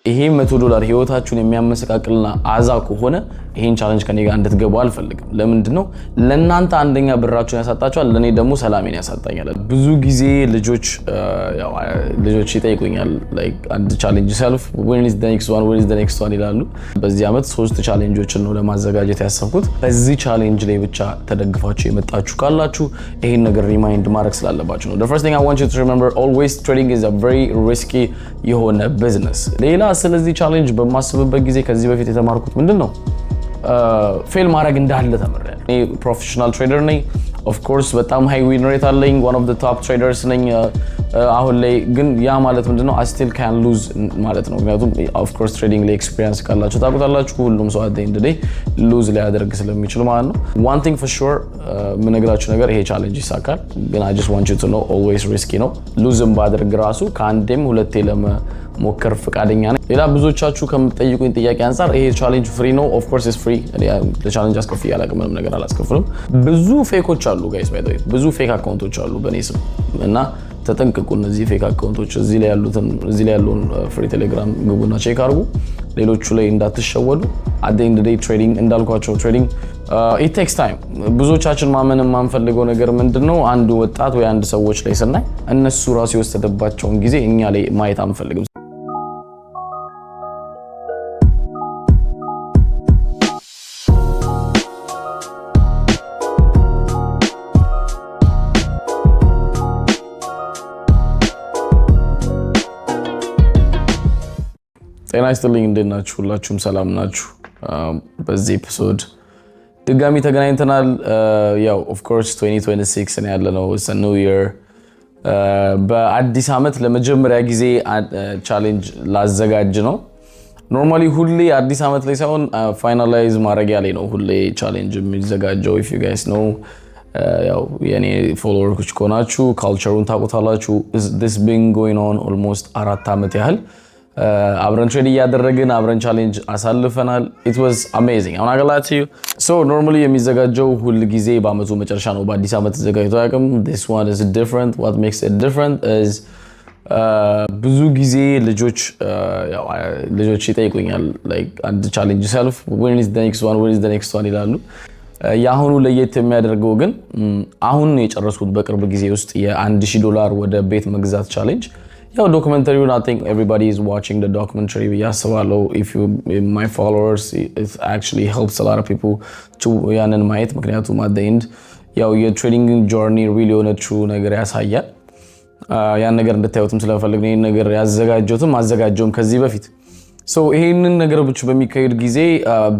ይሄ $100 ህይወታችሁን የሚያመሰቃቅልና አዛ ከሆነ ይሄን ቻሌንጅ ከኔ ጋር እንድትገቡ አልፈልግም። ለምንድነው ለእናንተ አንደኛ ብራችሁን ያሳጣችኋል፣ ለኔ ደግሞ ሰላሜን ያሳጣኛል። ብዙ ጊዜ ልጆች ይጠይቁኛል like አንድ ቻሌንጅ ሰልፍ when is the next one ይላሉ። በዚህ አመት 3 ቻሌንጆችን ነው ለማዘጋጀት ያሰብኩት። በዚህ ቻሌንጅ ላይ ብቻ ተደግፋችሁ የመጣችሁ ካላችሁ ይሄን ነገር ሪማይንድ ማድረግ ስላለባችሁ ነው። The first thing I want you to remember, always trading is a very risky የሆነ business። ሌላ ስለዚህ ቻሌንጅ በማስብበት ጊዜ ከዚህ በፊት የተማርኩት ምንድነው ፌል ማድረግ እንዳለ ተመረለ። እኔ ፕሮፌሽናል ትሬደር ነኝ። ኦፍ ኮርስ በጣም ሃይ ዊን ሬት አለኝ። one of the top traders ነኝ አሁን ላይ። ግን ያ ማለት ምንድነው I still can lose ማለት ነው። ምክንያቱም ኦፍ ኮርስ ትሬዲንግ ላይ ኤክስፒሪየንስ ካላችሁ ታውቁታላችሁ፣ ሁሉም ሰው at the end of the day ሉዝ ሊያደርግ ስለሚችል ማለት ነው። one thing for sure ምነግራችሁ ነገር ይሄ ቻሌንጅ ይሳካል። ግን I just want you to know always risky ነው። ሉዝም ባደርግ ራሱ ከአንዴም ሁለቴ ሞከር ፍቃደኛ ነኝ። ሌላ ብዙዎቻችሁ ከምትጠይቁኝ ጥያቄ አንፃር ይሄ ቻሌንጅ ፍሪ ነው? ኦፍ ኮርስ ኢዝ ፍሪ። ለቻሌንጅ አስከፍዬ አላውቅም፣ ምንም ነገር አላስከፍልም። ብዙ ፌኮች አሉ ጋይስ፣ ባይ ዘ ዌይ ብዙ ፌክ አካውንቶች አሉ በኔ ስም እና ተጠንቀቁ። እነዚህ ፌክ አካውንቶች እዚህ ላይ ያሉን ፍሪ ቴሌግራም ግቡና ቼክ አድርጉ፣ ሌሎቹ ላይ እንዳትሸወዱ። at the end of the day ትሬዲንግ እንዳልኳቸው ትሬዲንግ it takes time። ብዙዎቻችን ማመን የማንፈልገው ነገር ምንድነው አንድ ወጣት ወይ አንድ ሰዎች ላይ ስናይ እነሱ ራሱ የወሰደባቸውን ጊዜ እኛ ላይ ማየት አንፈልግም። ጤና ይስጥልኝ፣ እንዴት ናችሁ? ሁላችሁም ሰላም ናችሁ? በዚህ ኤፒሶድ ድጋሚ ተገናኝተናል። ያው ኦፍ ኮርስ 2026 ነው ያለነው፣ it's a new year። በአዲስ አመት ለመጀመሪያ ጊዜ ቻሌንጅ ላዘጋጅ ነው። ኖርማሊ ሁሌ አዲስ አመት ላይ ሳይሆን ፋይናላይዝ ማድረጊያ ላይ ነው ሁሌ ቻሌንጅ የሚዘጋጀው። if you guys know ያው የኔ ፎሎወሮች ከሆናችሁ ካልቸሩን ታውቁታላችሁ። this been going on almost 4 አመት ያህል አብረን ትሬድ እያደረግን አብረን ቻሌንጅ አሳልፈናል። it was amazing። I'm not gonna lie to you. So normally የሚዘጋጀው ሁሉ ጊዜ በአመቱ መጨረሻ ነው። በአዲስ አመት ተዘጋጅቶ አያውቅም። this one is different. What makes it different is ብዙ ጊዜ ልጆች ይጠይቁኛል like አንድ ቻሌንጅ ሰልፍ when is the next one ይላሉ። ያሁኑ ለየት የሚያደርገው ግን አሁን የጨረስኩት በቅርብ ጊዜ ውስጥ $1000 ወደ ቤት መግዛት ቻሌንጅ። ያው ዶክመንተሪውን I think everybody is watching the documentary ያስባለው። if you my followers, it actually helps a lot of people to ያንን ማየት፣ ምክንያቱም at the end ያው የትሬዲንግ ጆርኒ really on a true ነገር ያሳያል። ያን ነገር እንድታዩትም ስለፈልግ ነው ይሄን ነገር አዘጋጀውም ከዚህ በፊት። so ይሄንን ነገር ብቻ በሚካሄድ ጊዜ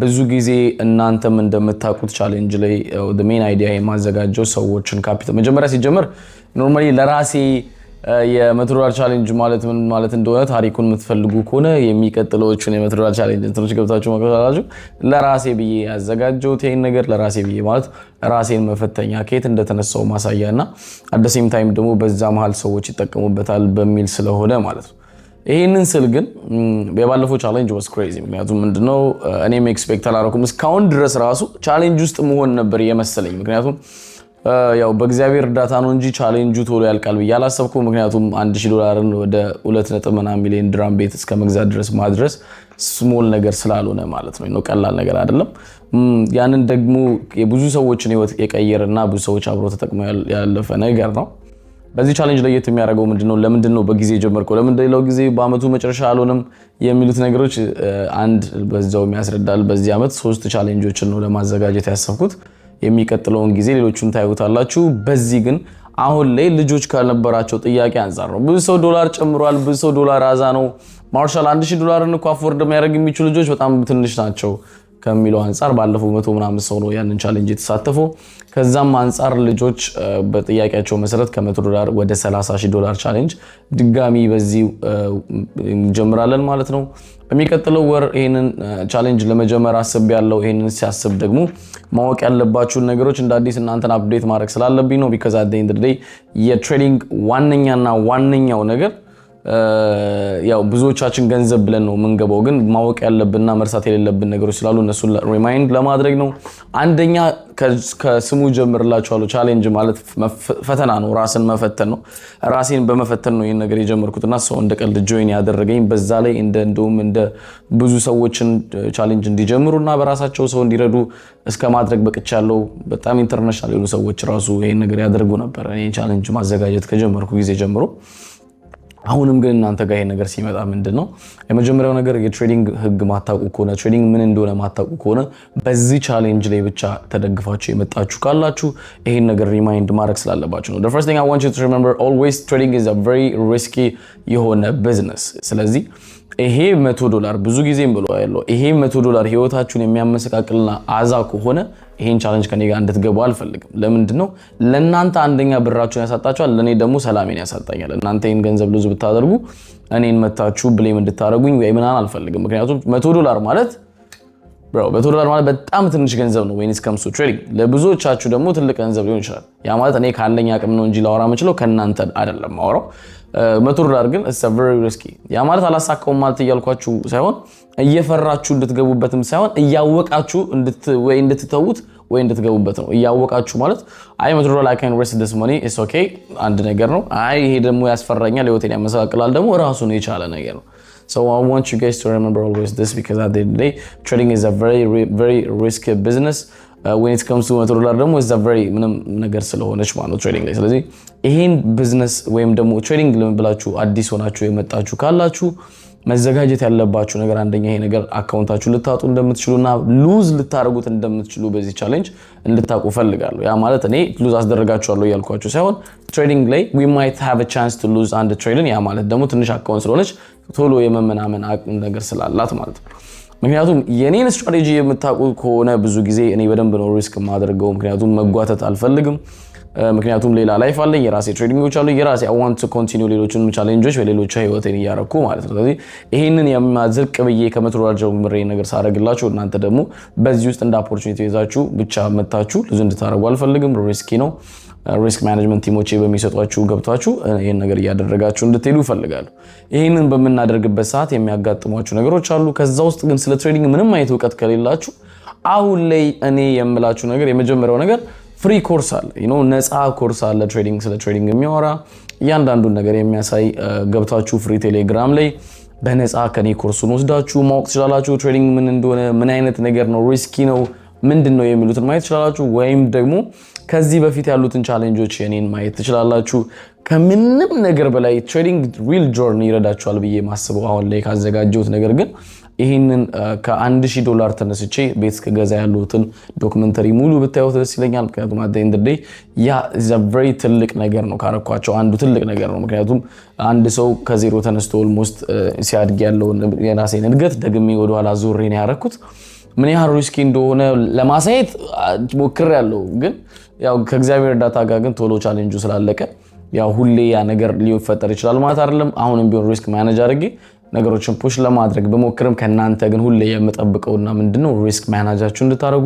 ብዙ ጊዜ እናንተም እንደምታውቁት ቻሌንጅ ላይ the main idea የማዘጋጀው ሰዎችን ካፒታል መጀመሪያ ሲጀምር ኖርማሊ ለራሴ $100 ቻሌንጅ ማለት ምን ማለት እንደሆነ ታሪኩን የምትፈልጉ ከሆነ የሚቀጥለውቹን $100 ቻሌንጅ እንትኖች ገብታችሁ ማከታተላችሁ ለራሴ ብዬ ያዘጋጀሁት ይሄን ነገር ለራሴ ብዬ ማለት ራሴን መፈተኛ ከየት እንደተነሳው ማሳያና at the same time ደግሞ በዛ መሃል ሰዎች ይጠቀሙበታል በሚል ስለሆነ ማለት ነው። ይሄንን ስል ግን በባለፈው ቻሌንጅ was crazy። ምክንያቱም ምንድነው እኔም ኤክስፔክት አላረኩም እስካሁን ድረስ ራሱ ቻሌንጅ ውስጥ መሆን ነበር የመሰለኝ። ምክንያቱም ያው በእግዚአብሔር እርዳታ ነው እንጂ ቻሌንጁ ቶሎ ያልቃል ብዬ አላሰብኩም። ምክንያቱም $1000ን ወደ 2.9 ሚሊዮን ድራም ቤት እስከ መግዛት ድረስ ማድረስ ስሞል ነገር ስላልሆነ ማለት ነው፣ ቀላል ነገር አይደለም። ያንን ደግሞ የብዙ ሰዎችን ህይወት የቀየረና ብዙ ሰዎች አብሮ ተጠቅመው ያለፈ ነገር ነው። በዚህ ቻሌንጅ ላይ የሚያደርገው ለምንድነው በጊዜ ጀመርከው፣ ለምን ሌላው ጊዜ በአመቱ መጨረሻ አልሆነም የሚሉት ነገሮች አንድ በዛው የሚያስረዳል። በዚህ አመት 3 ቻሌንጆችን ነው ለማዘጋጀት ያሰብኩት። የሚቀጥለውን ጊዜ ሌሎቹን ታዩታላችሁ። በዚህ ግን አሁን ላይ ልጆች ካልነበራቸው ጥያቄ አንፃር ነው። ብዙ ሰው ዶላር ጨምሯል፣ ብዙ ሰው ዶላር አዛ ነው። ማርሻል $1000ን እኮ አፎርድ የሚያደርግ የሚችሉ ልጆች በጣም ትንሽ ናቸው ከሚለው አንፃር ባለፈው 100 ምናምን ሰው ነው ያንን ቻሌንጅ የተሳተፈው። ከዛም አንፃር ልጆች በጥያቄያቸው መሰረት $100 ወደ $30,000 ቻሌንጅ ድጋሚ በዚህ እንጀምራለን ማለት ነው። በሚቀጥለው ወር ይሄንን ቻሌንጅ ለመጀመር አስብ ያለው ይሄንን ሲያስብ ደግሞ ማወቅ ያለባችሁ ነገሮች እንደ አዲስ እናንተን አፕዴት ማድረግ ስላለብኝ ነው። because at the end of the day የትሬዲንግ ዋነኛው ነገር ያው ብዙዎቻችን ገንዘብ ብለን ነው የምንገባው ግን ማወቅ ያለብንና መርሳት የሌለብን ነገሮች ስላሉ እነሱን ሪማይንድ ለማድረግ ነው አንደኛ ከስሙ ጀምርላችኋለሁ ቻሌንጅ ማለት ፈተና ነው ራስን መፈተን ነው ራሴን በመፈተን ነው ይሄን ነገር የጀመርኩትና ሰው እንደቀልድ ጆይን ያደረገኝ በዛ ላይ እንደውም እንደ ብዙ ሰዎችን ቻሌንጅ እንዲጀምሩና በራሳቸው ሰው እንዲረዱ እስከ ማድረግ በቅቻለሁ በጣም ኢንተርናሽናል የሆኑ ሰዎች ራሱ ይሄን ነገር ያደርጉ ነበር እኔ ቻሌንጅ ማዘጋጀት ከጀመርኩ ጊዜ ጀምሮ አሁንም ግን እናንተ ጋር ይሄ ነገር ሲመጣ ምንድነው የመጀመሪያው ነገር የትሬዲንግ ህግ ማታውቁ ከሆነ ትሬዲንግ ምን እንደሆነ ማታውቁ ከሆነ በዚህ ቻሌንጅ ላይ ብቻ ተደግፋችሁ የመጣችሁ ካላችሁ ይሄን ነገር ሪማይንድ ማድረግ ስላለባችሁ ነው the first thing I want you to remember always trading is a very risky የሆነ business ስለዚህ ይሄ $100 ብዙ ጊዜም ብሎ ያለው ይሄ $100 ህይወታችሁን የሚያመሰቃቅልና አዛ ከሆነ ይሄን ቻሌንጅ ከኔ ጋር እንድትገቡ አልፈልግም ለምንድነው ለእናንተ አንደኛ ብራችሁን ያሳጣችኋል ለኔ ደግሞ ሰላሜን ያሳጣኛል እናንተ ይሄን ገንዘብ ሉዝ ብታደርጉ እኔን መታችሁ ብሌም እንድታረጉኝ ወይ ምናን አልፈልግም ምክንያቱም $100 ማለት bro $100 ማለት በጣም ትንሽ ገንዘብ ነው when it comes to trading ለብዙዎቻችሁ ደግሞ ትልቅ ገንዘብ ሊሆን ይችላል ያ ማለት እኔ ካለኝ አቅም ነው እንጂ ላወራ የምችለው ከናንተ አይደለም ማወራው $100 ግን it's a very risky ያ ማለት አላሳካውም ማለት እያልኳችሁ ሳይሆን እየፈራችሁ እንድትገቡበትም ሳይሆን እያወቃችሁ እንድትተውት ወይ እንድትገቡበት ነው እያወቃችሁ ማለት አይ $100 I can risk this money it's okay አንድ ነገር ነው አይ ይሄ ደግሞ ያስፈራኛል ህይወቴን ያመሰቃቅላል ደግሞ ራሱ ነው የቻለ ነገር ነው So I want you guys to remember always this because at the end of the day trading is a very risky business when it comes to $100 ደግሞ is a very ምንም ነገር ስለሆነች ማለት ነው ትሬዲንግ ላይ ስለዚህ ይሄን ቢዝነስ ወይም ደግሞ ትሬዲንግ ለምብላችሁ አዲስ ሆናችሁ የመጣችሁ ካላችሁ መዘጋጀት ያለባችሁ ነገር አንደኛ ይሄ ነገር አካውንታችሁ ልታጡ እንደምትችሉና ሉዝ ልታረጉት እንደምትችሉ በዚህ ቻሌንጅ እንድታቁ ፈልጋለሁ ያ ማለት እኔ ሉዝ አስደረጋችኋለሁ ያልኳችሁ ሳይሆን ትሬዲንግ ላይ we might have a chance to lose አንድ ትሬድን ያ ማለት ደግሞ ትንሽ አካውንት ስለሆነች ቶሎ የመመናመን አቅም ነገር ስላላት ማለት ነው ምክንያቱም የኔን ስትራቴጂ የምታቁ ከሆነ ብዙ ጊዜ እኔ በደንብ ነው ሪስክ ማድረገው ምክንያቱም መጓተት አልፈልግም ምክንያቱም ሌላ ላይፍ አለኝ የራሴ ትሬዲንጎች አሉ የራሴ I want to continue ሌሎችን ቻሌንጆች በሌሎች ህይወቴን ያረኩ ማለት ነው ስለዚህ ይሄንን የማዝርቅ በየ $100 ጀምሬ ነገር ሳረግላችሁ እናንተ ደግሞ በዚህ ውስጥ እንደ ኦፖርቹኒቲ ይዛችሁ ብቻ መታችሁ ብዙ እንድታረጉ አልፈልግም ሪስኪ ነው ሪስክ ማኔጅመንት ቲሞቼ በሚሰጧችሁ ገብታችሁ ይሄን ነገር ያደረጋችሁ እንድትሄዱ ፈልጋለሁ ይሄንን በመናደርግበት ሰዓት የሚያጋጥሟችሁ ነገሮች አሉ ከዛ ውስጥ ግን ስለ ትሬዲንግ ምንም አይነት ዕውቀት ከሌላችሁ አሁን ላይ እኔ የምላችሁ ነገር የመጀመሪያው ነገር ፍሪ ኮርስ አለ ነፃ ኮርስ አለ ትሬዲንግ ስለ ትሬዲንግ የሚያወራ እያንዳንዱን ነገር የሚያሳይ ገብታችሁ ፍሪ ቴሌግራም ላይ በነፃ ከኔ ኮርሱን ወስዳችሁ ማወቅ ትችላላችሁ ትሬዲንግ ምን እንደሆነ ምን አይነት ነገር ነው ሪስኪ ነው ምንድነው የሚሉትን ማየት ትችላላችሁ ወይም ደግሞ ከዚህ በፊት ያሉትን ቻሌንጆች የኔን ማየት ትችላላችሁ ከምንም ነገር በላይ ትሬዲንግ ሪል ጆርኒ ይረዳችኋል ብዬ ማስበው አሁን ላይ ካዘጋጀሁት ነገር ግን ይሄንን ከ$1000 ተነስቼ ቤት ከገዛ ያሉትን ዶክመንተሪ ሙሉ ብታዩት ደስ ይለኛል ምክንያቱም at the end of the day ያ is a very ትልቅ ነገር ነው ካረኳቸው አንዱ ትልቅ ነገር ነው ምክንያቱም አንድ ሰው ከዜሮ ተነስቶ ኦልሞስት ሲያድግ ያለው የራሴን እድገት ደግሜ ወደ ኋላ ዞሬ ነው ያረኩት ምን ያህል ሪስኪ እንደሆነ ለማሳየት ሞክሬያለሁ ግን ያው ከእግዚአብሔር እርዳታ ጋር ግን ቶሎ ቻሌንጁ ስላለቀ ያው ሁሌ ያ ነገር ሊፈጠር ይችላል ማለት አይደለም አሁንም ቢሆን ሪስክ ማኔጅ አድርጌ ነገሮችን ፑሽ ለማድረግ በመክረም ከናንተ ግን ሁሌ የምጠብቀውና ምንድነው ሪስክ ማኔጃችሁ እንድታረጉ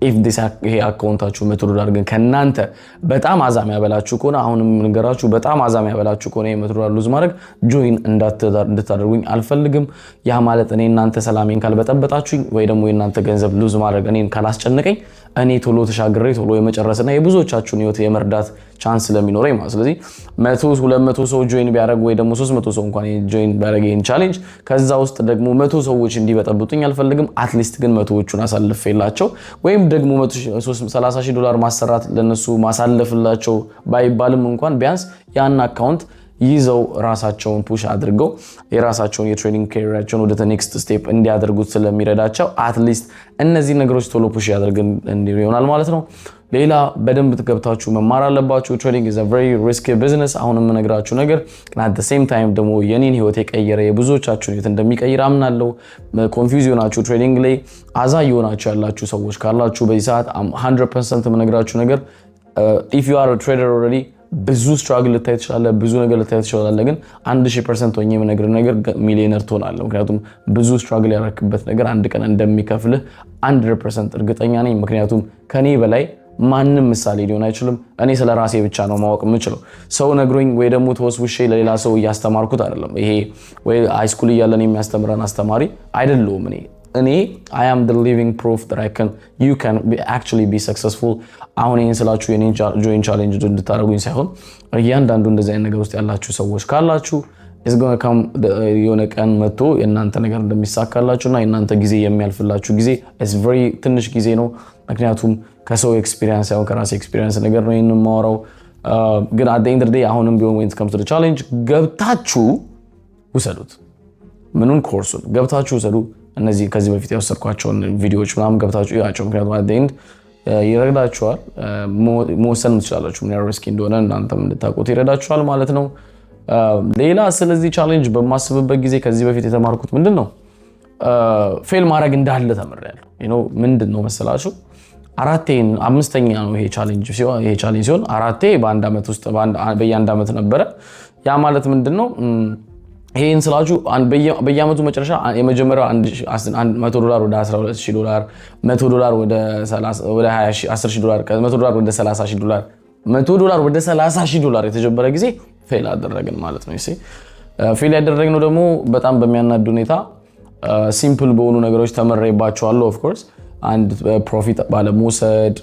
if this ይሄ አካውንታችሁ $100 ግን ከናንተ በጣም አዛም ያበላችሁ ከሆነ አሁንም ንገራችሁ በጣም አዛም ያበላችሁ ከሆነ $100 ሉዝ ማድረግ ጆይን እንድታደርጉኝ አልፈልግም ያ ማለት እኔ እናንተ ሰላሜን ካልበጠበጣችሁኝ ወይ ደግሞ የናንተ ገንዘብ ሉዝ ማድረግ እኔን ካላስጨነቀኝ እኔ ቶሎ ተሻግሬ ቶሎ የመጨረስና የብዙዎቻችሁን ህይወት የመርዳት ቻንስ ለሚኖረኝ ማለት ስለዚህ 100 200 ሰው ጆይን ቢያደርግ ወይ ደግሞ 300 ሰው እንኳን ጆይን ቢያደርግ ይሄን ቻሌንጅ ከዛ ውስጥ ደግሞ 100 ሰዎች እንዲበጠብጡኝ አልፈልግም አትሊስት ግን 100ዎቹን አሳልፌላቸው ወይም ደግሞ $30,000 ማሰራት ለነሱ ማሳለፍላቸው ባይባልም እንኳን ቢያንስ ያን አካውንት ይዘው ራሳቸውን ፑሽ አድርገው የራሳቸውን የትሬኒንግ ካሪየራቸውን ወደ ኔክስት ስቴፕ እንዲያደርጉት ስለሚረዳቸው አትሊስት እነዚህ ነገሮች ቶሎ ፑሽ ያደርገን እንዲሆናል ማለት ነው ሌላ በደንብ ተገብታችሁ መማር አለባችሁ ትሬዲንግ is a very risky business አሁንም የምነግራችሁ ነገር ግን at the same time ደግሞ የኔን ህይወት የቀየረ የብዙዎቻችሁን ህይወት እንደሚቀይር አምናለሁ ኮንፊውዥን ናችሁ ትሬዲንግ ላይ አዛ ይሆናችሁ ያላችሁ ሰዎች ካላችሁ በዚህ ሰዓት 100% የምነግራችሁ ነገር if you are a trader already ብዙ ስትራግል ልታይ ትችላለህ ብዙ ነገር ልታይ ትችላለህ ግን 1000% ሆኜ የምነግርህ ነገር ሚሊዮነር ትሆናለህ ምክንያቱም ብዙ ስትራግል ያረክበት ነገር አንድ ቀን እንደሚከፍልህ 100% እርግጠኛ ነኝ ምክንያቱም ከኔ በላይ ማንም ምሳሌ ሊሆን አይችልም። እኔ ስለ ራሴ ብቻ ነው ማወቅ የምችለው። ሰው ነግሮኝ ወይ ደግሞ ተወስውሼ ለሌላ ሰው እያስተማርኩት አይደለም። ይሄ ወይ ሃይስኩል እያለን የሚያስተምረን አስተማሪ አይደለሁም። እኔ I am the living proof that you can actually be successful። አሁን ይሄን ስላችሁ የኔን join challenge እንድታደርጉኝ ሳይሆን እያንዳንዱ እንደዚህ አይነት ነገር ውስጥ ያላችሁ ሰዎች ካላችሁ is going to come የሆነ ቀን መጥቶ የእናንተ ነገር እንደሚሳካላችሁና የእናንተ ጊዜ የሚያልፍላችሁ ጊዜ is very ትንሽ ጊዜ ነው። ምክንያቱም ከሰው ኤክስፒሪየንስ ሳይሆን ከራሴ ኤክስፒሪየንስ ነገር ነው ይሄንን ማወራው። ግን at the end of the day አሁንም ቢሆን when it comes to the challenge ገብታችሁ ውሰዱት። ምኑን ኮርሱን ገብታችሁ ውሰዱ። እነዚህ ከዚህ በፊት ያወሰድኳቸውን ቪዲዮዎች ምናምን ገብታችሁ ያቸው። ምክንያቱም at the end ይረዳችኋል። መወሰን ትችላላችሁ ምን ያህል ሪስኪ እንደሆነ እናንተም እንድታውቁት ይረዳችኋል ማለት ነው። ሌላ ስለዚህ ቻሌንጅ በማስብበት ጊዜ ከዚህ በፊት የተማርኩት ምንድነው ፌል ማድረግ እንዳለ ተምሬያለሁ። ምንድነው መሰላችሁ አምስተኛ ነው ይሄ ቻሌንጅ ሲሆን አራቴ በአንድ አመት ውስጥ በየአንድ አመት ነበረ። ያ ማለት ምንድነው ይሄን ስላችሁ በየአመቱ መጨረሻ የመጀመሪያው $100 ወደ $12000 $100 ወደ 10000 $10000 ወደ $30000 $100 ወደ $30000 የተጀመረ ጊዜ ፌል አደረግን ማለት ነው። ፌል ያደረግነው ደግሞ በጣም በሚያናድ ሁኔታ ሲምፕል በሆኑ ነገሮች ተመረይባቸዋለሁ። ኦፍ ኮርስ አንድ ፕሮፊት ባለመውሰድ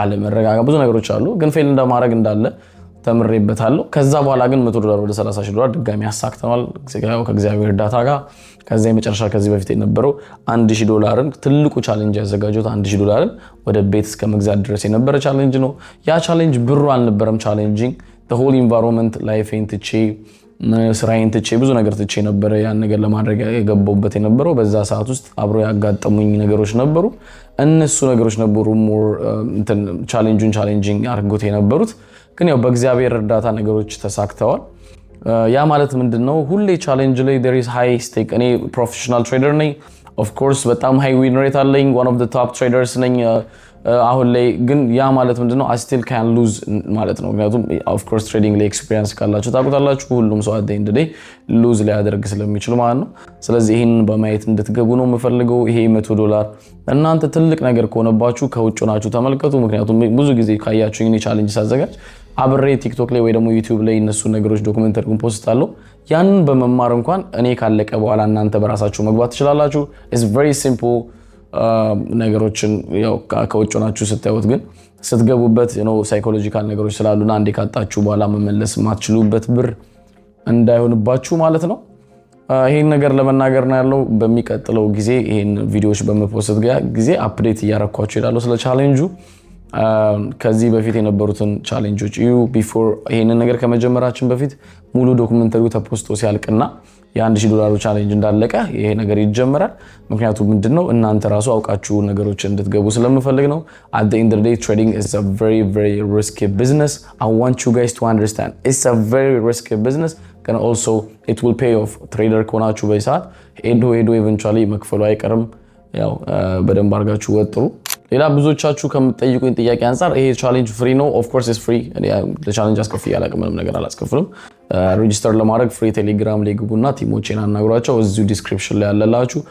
አለመረጋጋት ብዙ ነገሮች አሉ። ግን ፌል እንደማድረግ እንዳለ ተምሬበታለሁ። ከዛ በኋላ ግን $100 ወደ $30000 ድጋሚ ያሳክተናል ከእግዚአብሔር እርዳታ ጋር። ከዛ የመጨረሻ ከዚህ በፊት የነበረው $1000 ትልቁ ቻሌንጅ ያዘጋጀሁት $1000 ወደ ቤት እስከ መግዛት ድረስ የነበረ ቻሌንጅ ነው። ያ ቻሌንጅ ብሩ አልነበረም ቻሌንጂንግ the whole environment ላይፌን ትቼ ስራዬን ትቼ ብዙ ነገር ትቼ ነበረ ያን ነገር ለማድረግ የገባሁበት የነበረው። በዛ ሰዓት ውስጥ አብሮ ያጋጠሙኝ ነገሮች ነበሩ። እነሱ ነገሮች ነበሩ ሞር ቻሌንጂንግ አድርጎት የነበሩት። ግን ያው በእግዚአብሔር እርዳታ ነገሮች ተሳክተዋል። ያ ማለት ምንድነው ሁሌ ቻሌንጅ ላይ there is high stake። እኔ ፕሮፌሽናል ትሬደር ነኝ። ኦፍ ኮርስ በጣም ሃይ ዊን ሬት አለኝ። one of the top traders ነኝ አሁን ላይ። ግን ያ ማለት ምንድነው I still can lose ማለት ነው። ምክንያቱም ኦፍ ኮርስ ትሬዲንግ ላይ ኤክስፒሪየንስ ካላችሁ ታውቁታላችሁ ሁሉም ሰው at the end of the day ሉዝ ሊያደርግ ስለሚችል ማለት ነው። ስለዚህ ይሄን በማየት እንድትገቡ ነው የምፈልገው። ይሄ $100 እናንተ ትልቅ ነገር ከሆነባችሁ ከውጭ ሆናችሁ ተመልከቱ። ምክንያቱም ብዙ ጊዜ ካያችሁ እኔ ቻሌንጅ ሳዘጋጅ አብሬ ቲክቶክ ላይ ወይ ደግሞ ዩቲዩብ ላይ እነሱ ነገሮች ዶክመንተሪ ፖስት አለው። ያንን በመማር እንኳን እኔ ካለቀ በኋላ እናንተ በራሳችሁ መግባት ትችላላችሁ። it's very simple ነገሮችን ያው ከውጭ ሆናችሁ ስታዩት ግን ስትገቡበት ሳይኮሎጂካል ነገሮች ስላሉና አንዴ ካጣችሁ በኋላ መመለስ ማትችሉበት ብር እንዳይሆንባችሁ ማለት ነው። ይሄን ነገር ለመናገር ነው ያለው። በሚቀጥለው ጊዜ ይሄን ቪዲዮዎች በመፖስት ጊዜ አፕዴት እያረኳችሁ ይላሉ ስለ ቻሌንጁ። ከዚህ በፊት የነበሩትን ቻሌንጆች ቢፎር ይሄንን ነገር ከመጀመራችን በፊት ሙሉ ዶክመንተሪው ተፖስቶ ሲያልቅና $1000 ቻሌንጅ እንዳለቀ ይሄ ነገር ይጀምራል። ምክንያቱም ምንድነው እናንተ ራሱ አውቃችሁ ነገሮችን እንድትገቡ ስለምፈልግ ነው። at the end of the day trading is a very very risky business. I want you guys to understand it's a very risky business and also it will pay off. ትሬደር ከሆናችሁ በሰዓት ሄዶ eventually መክፈሉ አይቀርም። ያው በደንብ አድርጋችሁ ወጥሩ። ሌላ ብዙዎቻችሁ ከምትጠይቁኝ ጥያቄ አንፃር ይሄ ቻሌንጅ ፍሪ ነው? ኦፍ ኮርስ ኢዝ ፍሪ። ለቻሌንጅ አስከፍዬ አላውቅም፣ ምንም ነገር አላስከፍልም። ሬጂስተር ለማድረግ ፍሪ ቴሌግራም ላይ ግቡና ቲሞቼን አናግሯቸው፣ እዚሁ ዲስክሪፕሽን ላይ ያለላችሁ።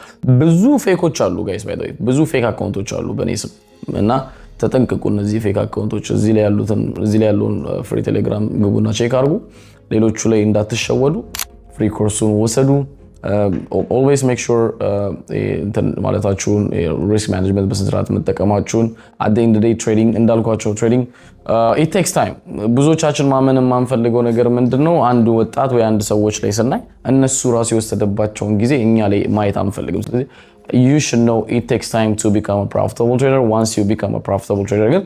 ብዙ ፌኮች አሉ ጋይስ፣ ባይ ዘ ዌይ ብዙ ፌክ አካውንቶች አሉ በኔ ስም እና ተጠንቅቁ። እነዚህ ፌክ አካውንቶች እዚህ ላይ ያሉን ፍሪ ቴሌግራም ግቡና ቼክ አድርጉ። ሌሎቹ ላይ እንዳትሸወዱ። ፍሪ ኮርሱን ወሰዱ። always make sure ማለታችሁን risk management በስንት መጠቀማችሁን at the end of the day trading እንዳልኳቸው trading it takes time። ብዙዎቻችን ማመን የማንፈልገው ነገር ምንድነው አንድ ወጣት ወይ አንድ ሰዎች ላይ ስናይ እነሱ ራሱ የወሰደባቸውን ጊዜ እኛ ላይ ማየት አንፈልግም። ስለዚህ you should know it takes time to become a profitable trader. Once you become a profitable trader again,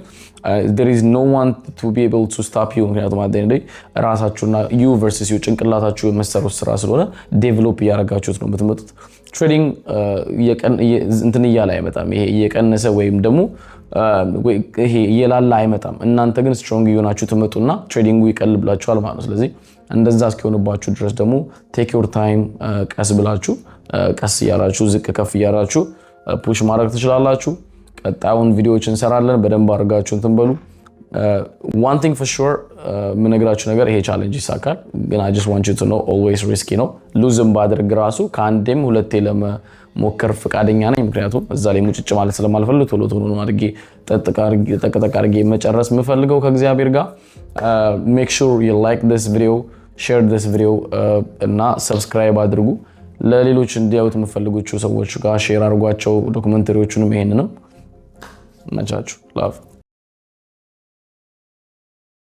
there is no one to be able to stop you. ምክንያቱም at the end of the day ራሳችሁና you versus you ጭንቅላታችሁ የመሰሩት ስራ ስለሆነ ዴቨሎፕ ያደርጋችሁት ነው የምትመጡት። ትሬዲንግ እንትን እያለ አይመጣም። ይሄ እየቀነሰ ወይም ደግሞ ይሄ እየላላ አይመጣም። እናንተ ግን ስትሮንግ እየሆናችሁ ትመጡና ትሬዲንጉ ይቀልብላችኋል ማለት ነው። ስለዚህ እንደዛ እስኪሆንባችሁ ድረስ ደግሞ ቴክ ዮር ታይም፣ ቀስ ብላችሁ ቀስ እያላችሁ ዝቅ ከፍ እያላችሁ ፑሽ ማድረግ ትችላላችሁ። ቀጣዩን ቪዲዮዎች እንሰራለን። በደንብ አድርጋችሁ እንትን በሉ። one thing for sure ምነግራችሁ ነገር ይሄ ቻሌንጅ ይሳካል። ግን I just want you to know always risky ነው። ሉዝም ባደርግ ራሱ ከአንዴም ሁለቴ ለመሞከር ፈቃደኛ ነኝ። ምክንያቱም እዛ ላይ ሙጭጭ ማለት ስለማልፈልግ ቶሎ ነው አድርጌ ጠቅጠቅ አድርጌ መጨረስ የምፈልገው ከእግዚአብሔር ጋር። ሜክ ሹር ዩ ላይክ ዲስ ቪዲዮ፣ ሼር ዲስ ቪዲዮ እና ሰብስክራይብ አድርጉ። ለሌሎች እንዲያዩት የምፈልጉት ሰዎች ጋር ሼር አድርጓቸው። ዶክመንተሪዎቹንም ይሄንንም መቻችሁ ላቭ